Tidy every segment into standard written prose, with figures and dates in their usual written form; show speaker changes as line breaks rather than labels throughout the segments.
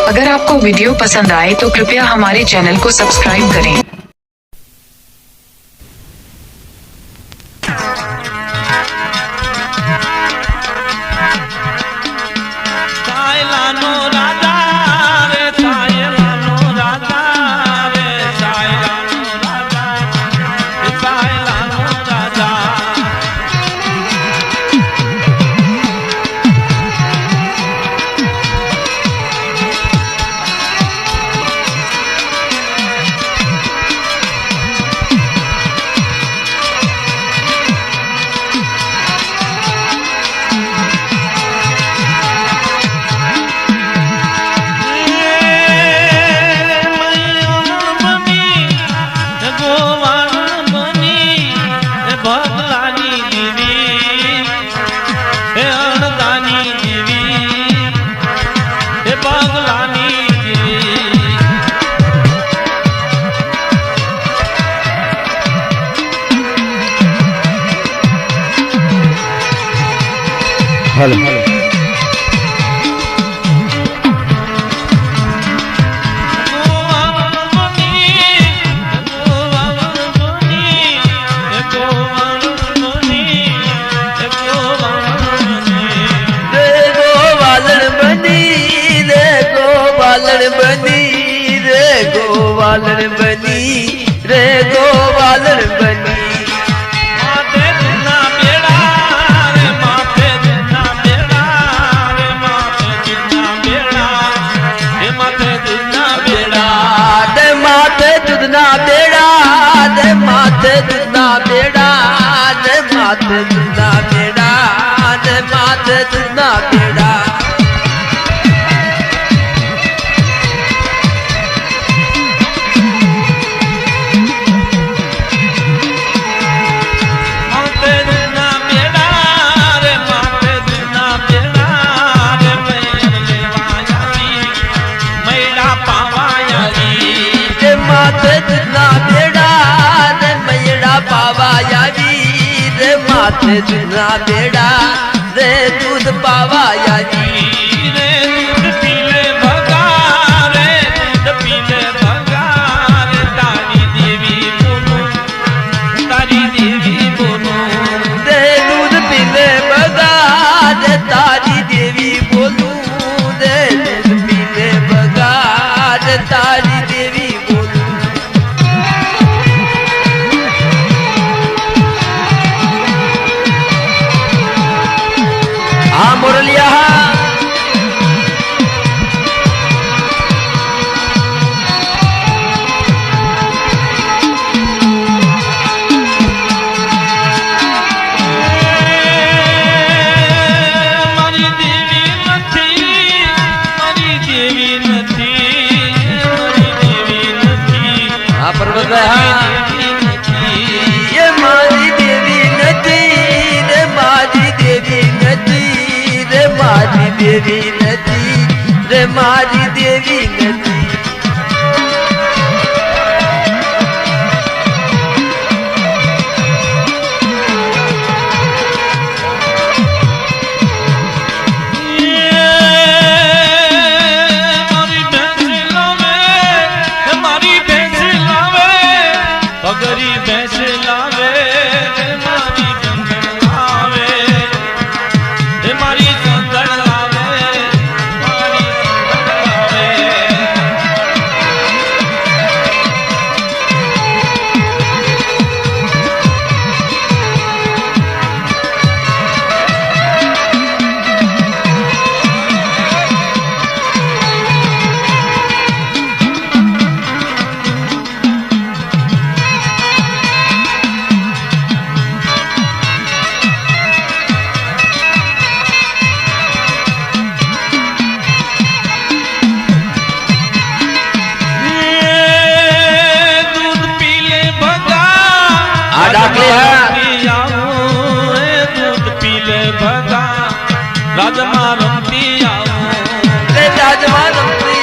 अगर आपको वीडियो पसंद आए तो कृपया हमारे चैनल को सब्सक्राइब करें।
हेलो
गोवालन बनी रे गोवालन बनी माथे जितना बेड़ा रे माथे जितना बेड़ा रे माथे जितना बेड़ा रे माथे जितना बेड़ा दे माथे जितना बेड़ा दे माथे जितना बेड़ा दे माथे जितना बेड़ा दे माथे जितना बेड़ा माथे जितना बेड़ा रे दूध पावा याजी रे दूध पीले भगा रे दूध पीले भगा रे तारी देवी बोलो रे दूध पीले भगा रे तारी देवी बोलू रे दूध पीले भगा रे तारी देवी मुरलिया मारी देवी नथी मारी देवी नथी मारी देवी नथी हाँ पर्वत ये मारी देवी नथी रे मारी देवी नथी मारी देवी नदी रे मारी देवी नदी हमारी भैंस लावे पगड़ी भैंस लावे हमारी भैंस लावे हमारी दूध पीले भगा राजमा रमती राजमा रमती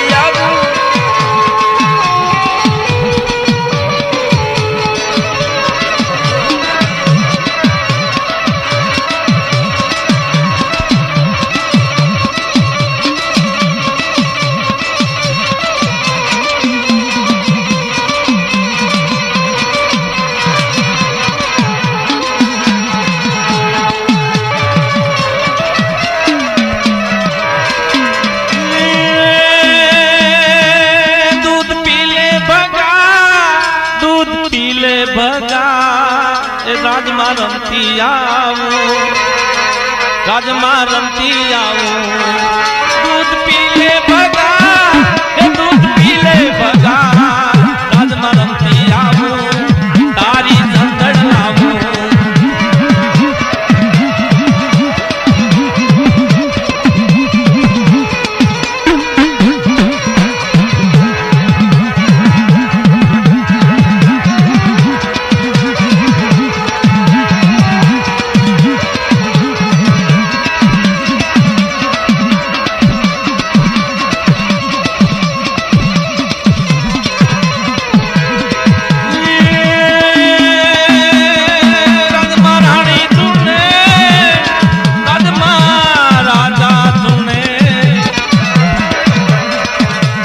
રાજમાં રમતી આવું, રાજમાં રમતી આવું. દૂધ પી લે ભગા, એ દૂધ પી લે ભગા, રાજમાં રમતી આવું, તારી સંદડ લાવું.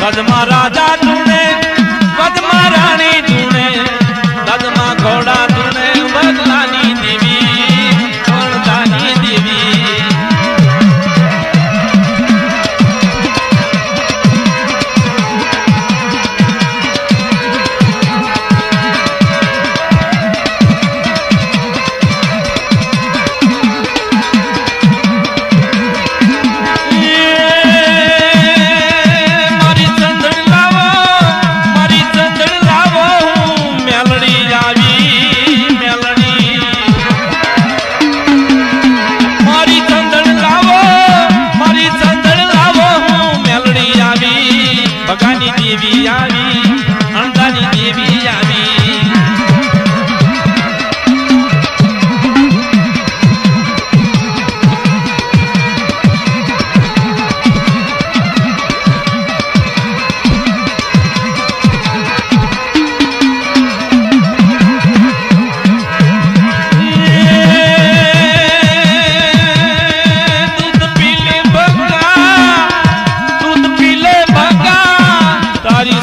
રાજમાં રાજા તુને, રાજમાં રાણી તુને, રાજમાં ઘોડા તુને, બગલાની દેવી, વણદાની દેવી. ભગાની દેવી આવી, અણદાની દેવી આવી.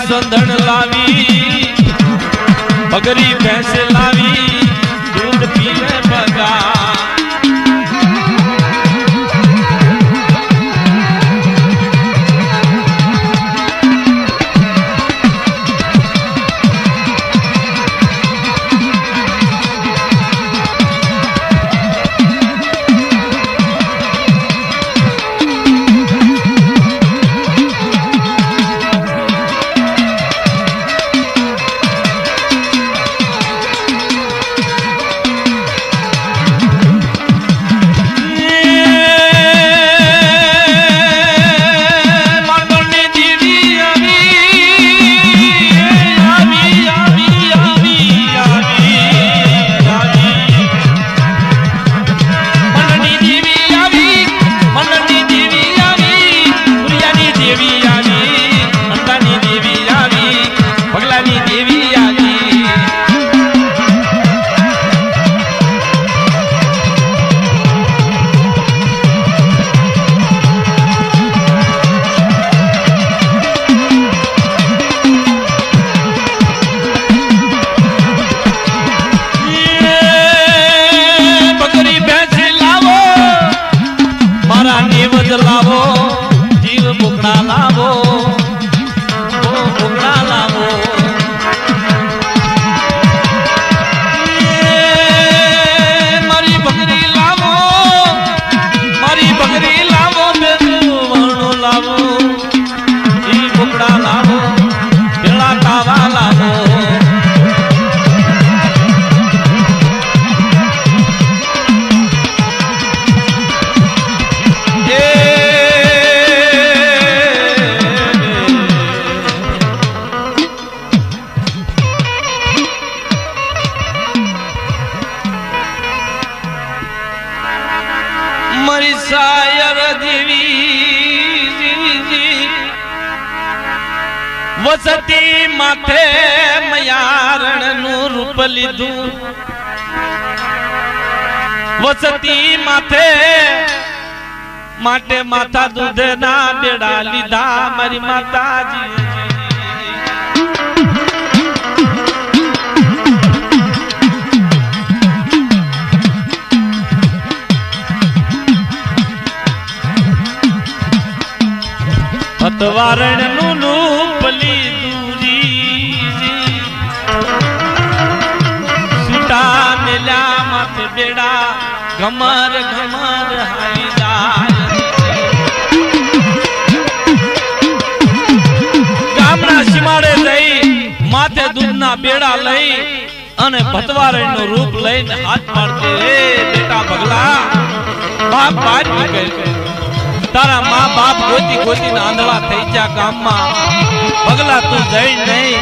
સંધણ લાવી, બગરી ભેંસ લાવી, દૂધ પીવે ભગા. લાવો જીવ બુકડા લાવો, બુકડા લાવો. મારી બકરી લાવો, મારી બકરી લાવો, બેનું વણું લાવો, જીવ બુકડા લાવો, પેલા કાવા લાવો. મારી સાયર દેવી વસતી માથે મયારણ નું રૂપ લીધું, વસતી માથે માટે માથા દૂધ ના બેડા લીધા મારી માતાજી. અતવારણ નું રૂપ લીધું, સુટા મેલ્યા માથે બે ઘમર ઘમર હારી જાય ગામના સીમાડે જઈ માથે દૂધના બેડા લઈ અને ભતવારણનું રૂપ લઈને હાથ પાડતે એ બેટા ભગલા બાપ બહાર નીકળ તારા માં બાપ ગોતી ગોતીને આંધળા થઈ જા ગામમાં ભગલા તું જઈ નહીં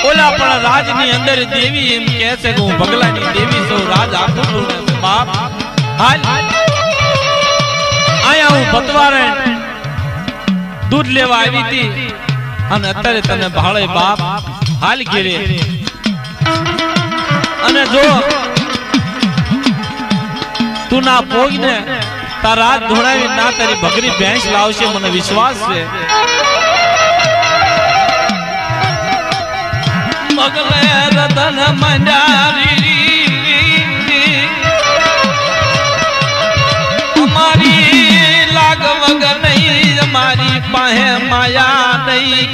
ઓલા પણ રાજની અંદર દેવી એમ કહે છે કે હું ભગલાની દેવી છું રાજ આપું છું બાપ હાલ આયા હું ભતવારણ દૂધ લેવા આવી હતી અને અત્યારે તને ભાળે બાપ હાલ ઘેરે અને જો તું ના પોગ ને તારા હાથ ધોણાવી ના તારી ભગરી ભેંસ લાવશે મને વિશ્વાસ છે મગલે રતન મંડારી અમારી લાગ વગર નહીં અમારી પાસે માયા નહીં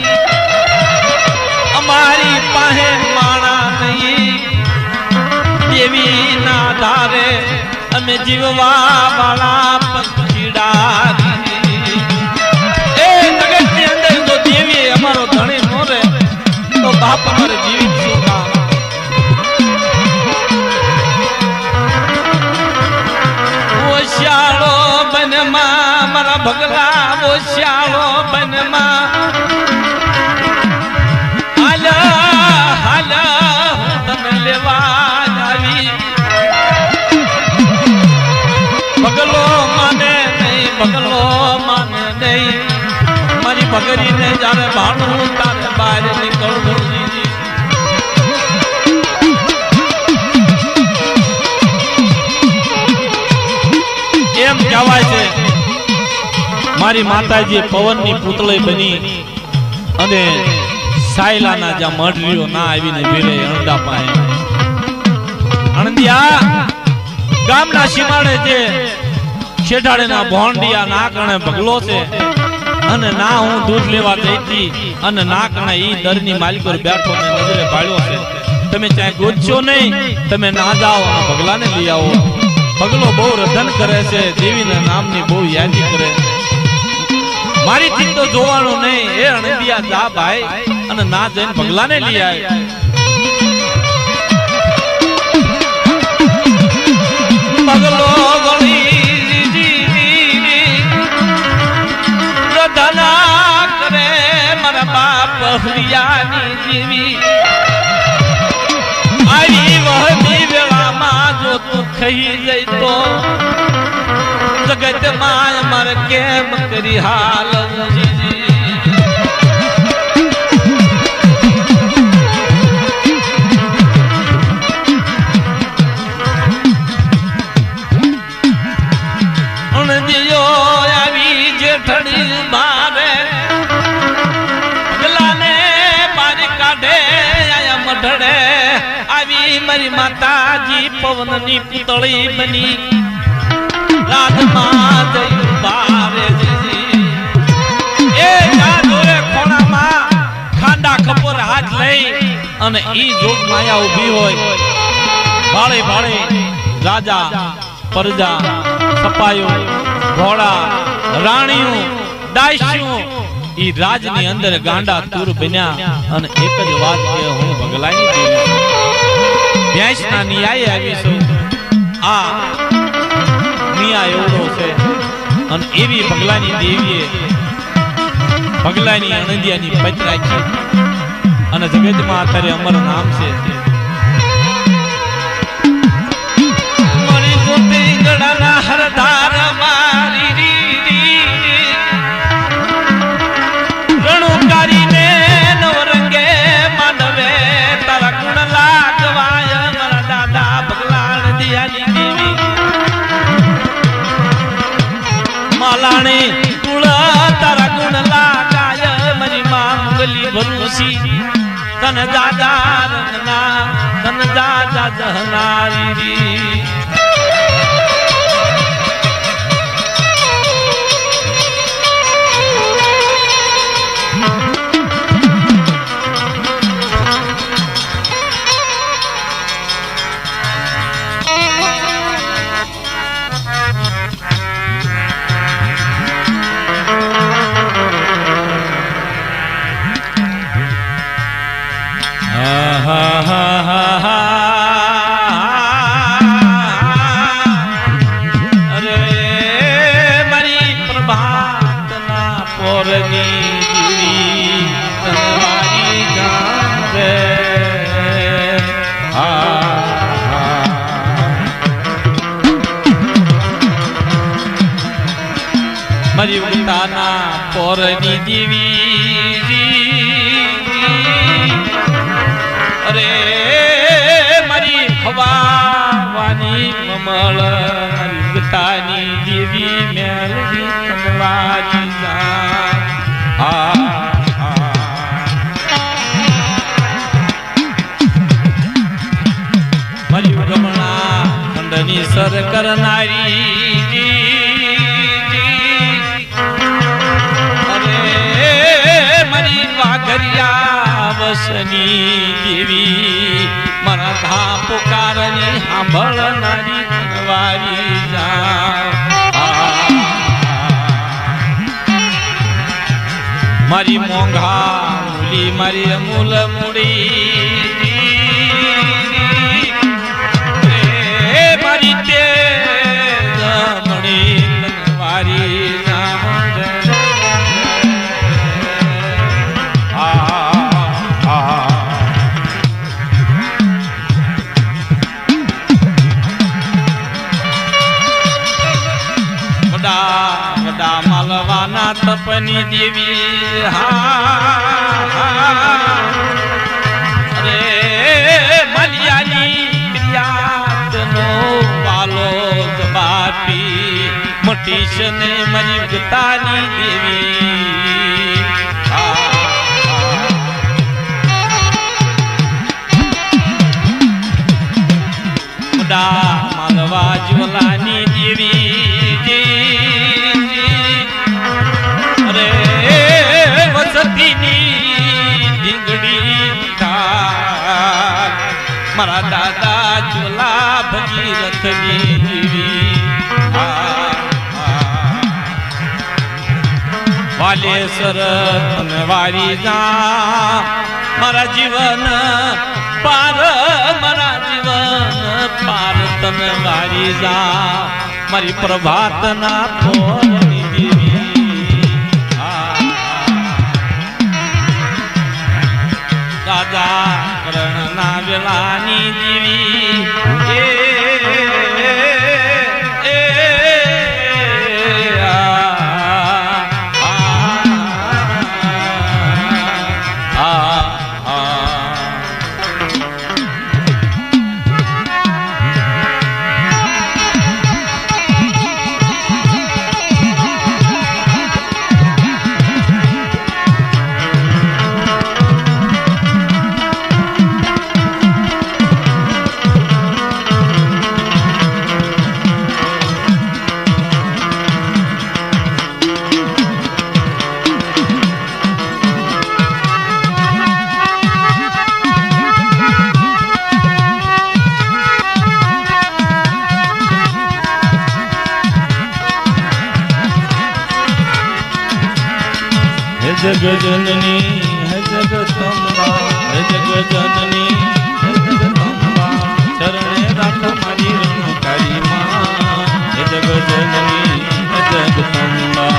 અમારી પાસે માણા નહીં દેવી ના ધારે અમે જીવવા વાળા પંખીડા એ જગત ની અંદર જો દેવી અમારો ધણી નો રે તો બાપ અમારે જીવિત શું કામ ઓશિયાળો બનમાં મારા ભગલા ઓશિયાળો બનમાં હાલ હાલ તને લેવા આવી ભગલો માને નહીં મારી ભગરીને જ્યારે ભાણું તારે બહાર નીકળવું એમ કહેવાય છે મારી માતાજી પવનની પુતળી બની અને સાયલાના જ્યાં મઢરીઓ ના આવીને ભીરે અણદા પાસે અણદિયા ગામના સીમાડે જે શેઠાડેના ભોંડિયા ના કણે ભગલો છે અને ના હું દૂધ લેવા જઈતી અને ના કણે ઈ દરની માલિકો બેઠો ને નજરે ભાળ્યો છે તમે ચાહે ગોતશો નહીં તમે ના જાઓ અને ભગલાને લઈ આવો ભગલો બહુ રધન કરે છે દેવીના નામની બહુ યાદી કરે મારી થી તો જોવાનું નહીં એ અણદિયા જા ભાઈ અને ના જઈને ભગલાને લઈ આવે ભગલો ગળી રધના કરે મારા બાપ હરિયાની દેવી આવી વહતી વેળામાં જો તું ખઈ જઈ તો જગત માં અમારે કેમ કરી હાલ આવી જેઠડી મારે ભગલાને બારી કાઢે આયા મઢડે આવી મારી માતાજી પવનની પુતળી બની રાજમાં જઈ બારે એ જોડે ખોણામાં ખાંડા ખપોર હાથ લઈ અને ઈ જોગ માયા ઊભી હોય ભાળે ભાળે રાજા પ્રજા સપાયો ઘોડા રાણીઓ દાસ્યું ઈ રાજની અંદર ગાંડા તુર બન્યા અને એક જ વાત કે હું ભગલાની દેવી ભેંસના નિયાય આવી છું આ નિયા એવડો છે અને એવી ભગલાની દેવીએ ભગલાની અણંદિયાની પત રાખી અને જગતમાં અત્યારે અમર નામ છે મરી ગોતી ગળાના હરધાર મારી રણુકારીને નવરંગે માનવે તારા ગુણ લાગવાય મારા દાદા ભગલાણ દિયાની દેવી માલાણી તુળ તારા ગુણ લાગાય મારી માં મુગલી ભરૂસી તન દાદા રંગના તન દાદા જહનારી પોરની દીવી તનવારી જાન રે મારી ઉતાના પોરની દીવી અરે મારી હવાની મમળ મારી ઉતાની દેવી મેલવી તનવારી જાન મારી ગમણા ખંડની સર કરનારી વાઘરિયા વસની દેવી મારા ધા પુકારની સાંભળનારી તનવારી જાન મારી મોંઘા મૂલી મારી અમૂલ મૂડી મારી તેજ મણી તનવારી માલવાના તપની દેવી અરે મલિયાની પ્રિયાતનો વાલો બાપી મોટી છે ને મારી ગતાની દેવી માલવા જ્વલાની દેવી મારા દાદા ચોલા ભગીરથની દેવી વાલેશ્વર તનવારી જા મારા જીવન પાર મારા જીવન પાર તનવારી જા મારી પ્રભાતના પોરની દેવી દાદા કરણના વેલાની દેવી જગજનની હે જગદંબા હે જગજનની હે જગદંબા ચરણે રાખ મારી રણકારી માં હે જગજનની હે જગદંબા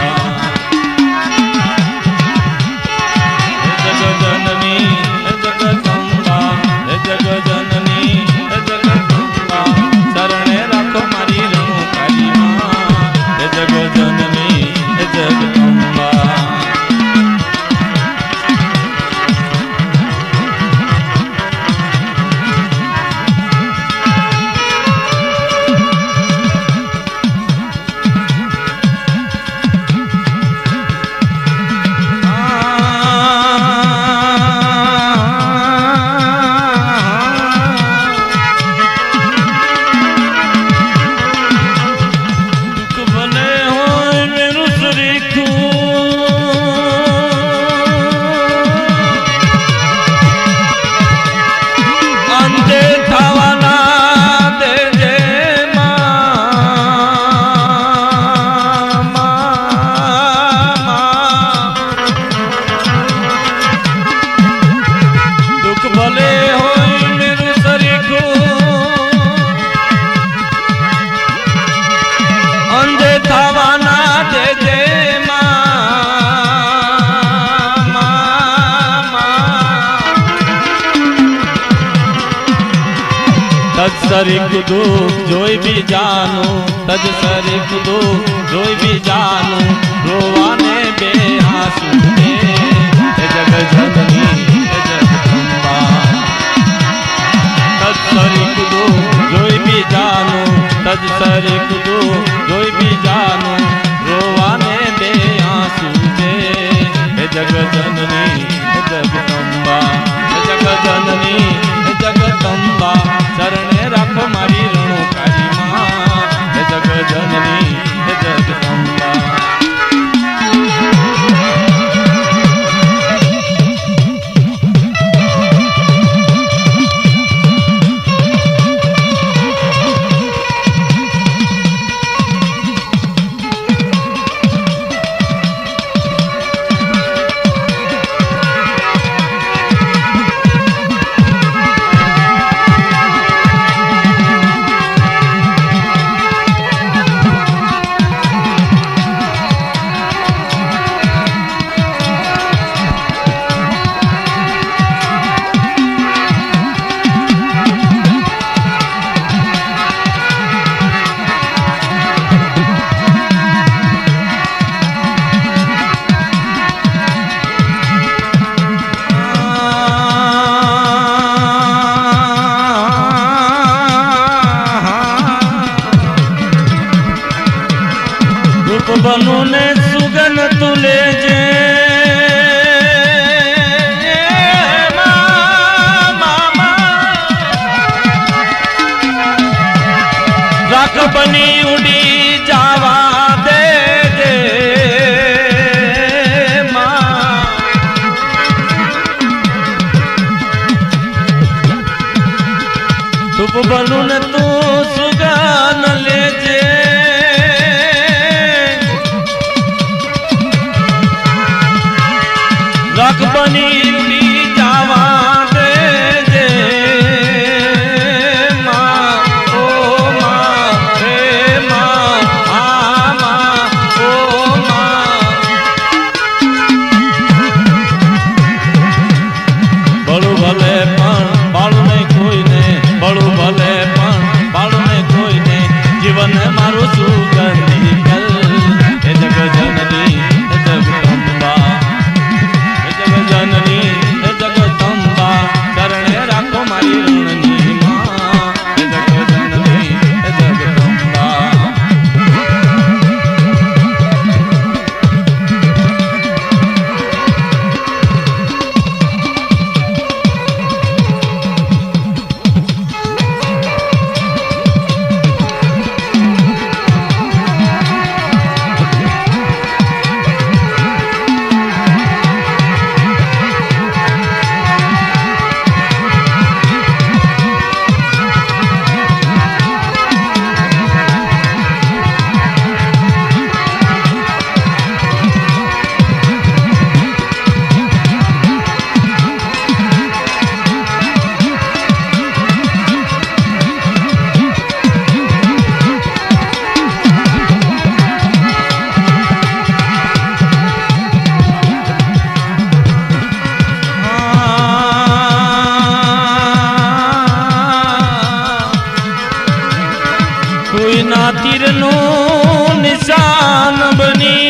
હે જગજનની હે જગદંબા હે જગજનની હે જગદંબા ચરણે રાખ મારી રણકારી માં હે જગજનની હે જગદંબા સરી કુદું જોઈ બીજાનું તજ સરી કુદું જોઈ બીજાનું રોવાને બે આંસુ દે એ જગ જનની એ જગદંબા તજ સરી કુદું જોઈ બીજાનું તજ સરી કુદું જોઈ બીજાનું રોવાને બે આંસુ દે એ જગ જનની એ જગદંબા એ જગ જનની એ જગદંબા શરણે રાખો મારી રણુકારી માં હે જગ જનની હે જગદંબા બનુ ને સુગન તું લેજે રાખ બની ઉડી જાવા દેજે તું બનુ ને તું સુગન લેજે રાખ બની ઉડી જાવા દેજે માં ઓ માં હે માં આ માં ઓ માં બળું ભલે પણ બાળું નહીં કોઈને બળું ભલે પણ બાળું નહીં કોઈને જીવન મારું સુગંધી કલ હે જગ જનની હે જગદંબા જનની હે જગદંબા શરણે રાખો મારી રણની માં હે જગ જનની હે જગદંબા કોઈના તીરનું નિશાન બની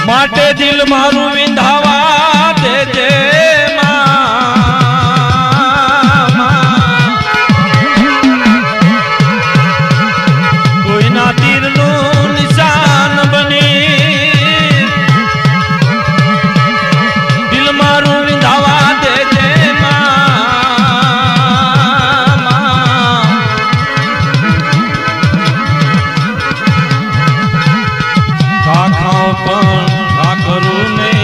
માટે દિલ મારું વિંધાવા દેજે પણ ના કરું ને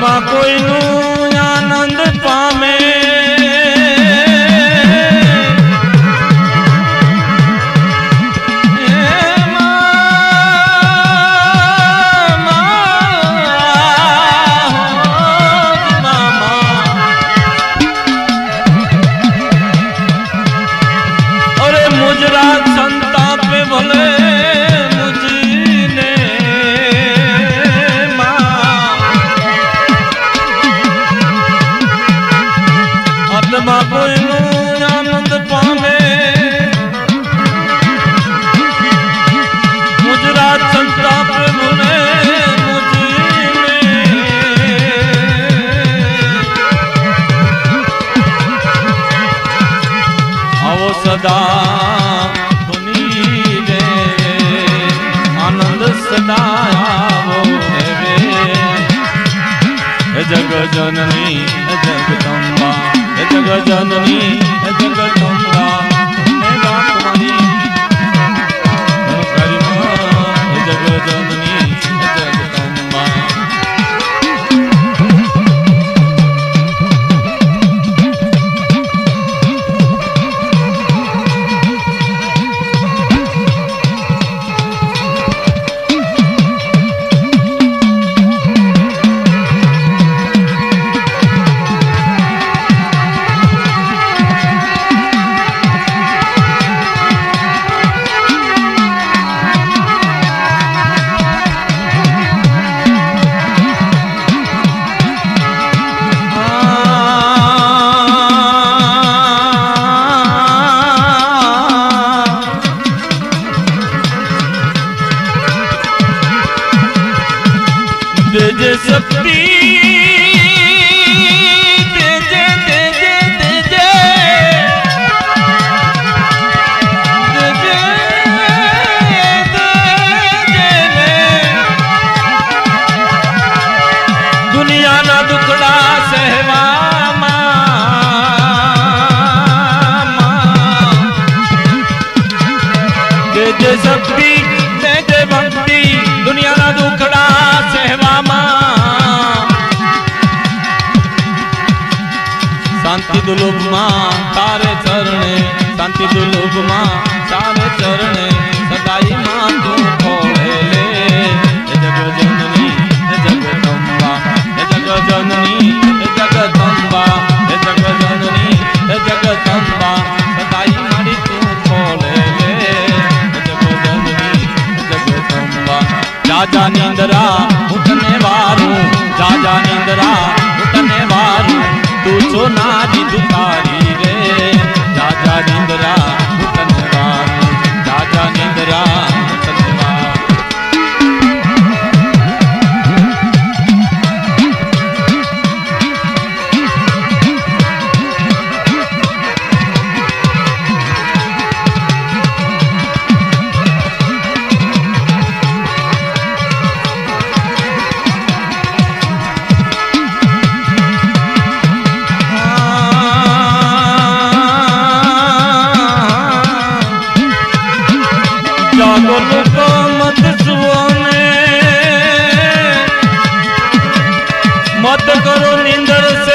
આત્મા કોઈનું આનંદ પામે સદા ધુની રે આનંદ સદા આવો રે જગ જનની જગદંબા જગ જનની જગદંબા હે બાપ મારી જગ જનની જગદંબા देजे शक्ति देजे देजे देजे देजे देजे दुनिया ना दुखड़ा सहवा देजे शक्ति देजे भक्ति दुनिया ना दुखड़ा शांति दुलुभ मां तारे चरणे शांति दुलुभ मां तारे चरणे सदाई मां तू खोले ले जग जननी जगदंबा जग जननी जगदंबा जग जननी जगदंबा सदाई मारी तू खोले ले जग जननी जगदंबा जाजा निंदरा उठने वारू जाजा निंदरा उठने वारू तू तो नारी दुतारी रे जाजा निंदरा उठने वारू जाजा निंदरा उठने वारू जागो लोको मत सुओने मत करो नींदर से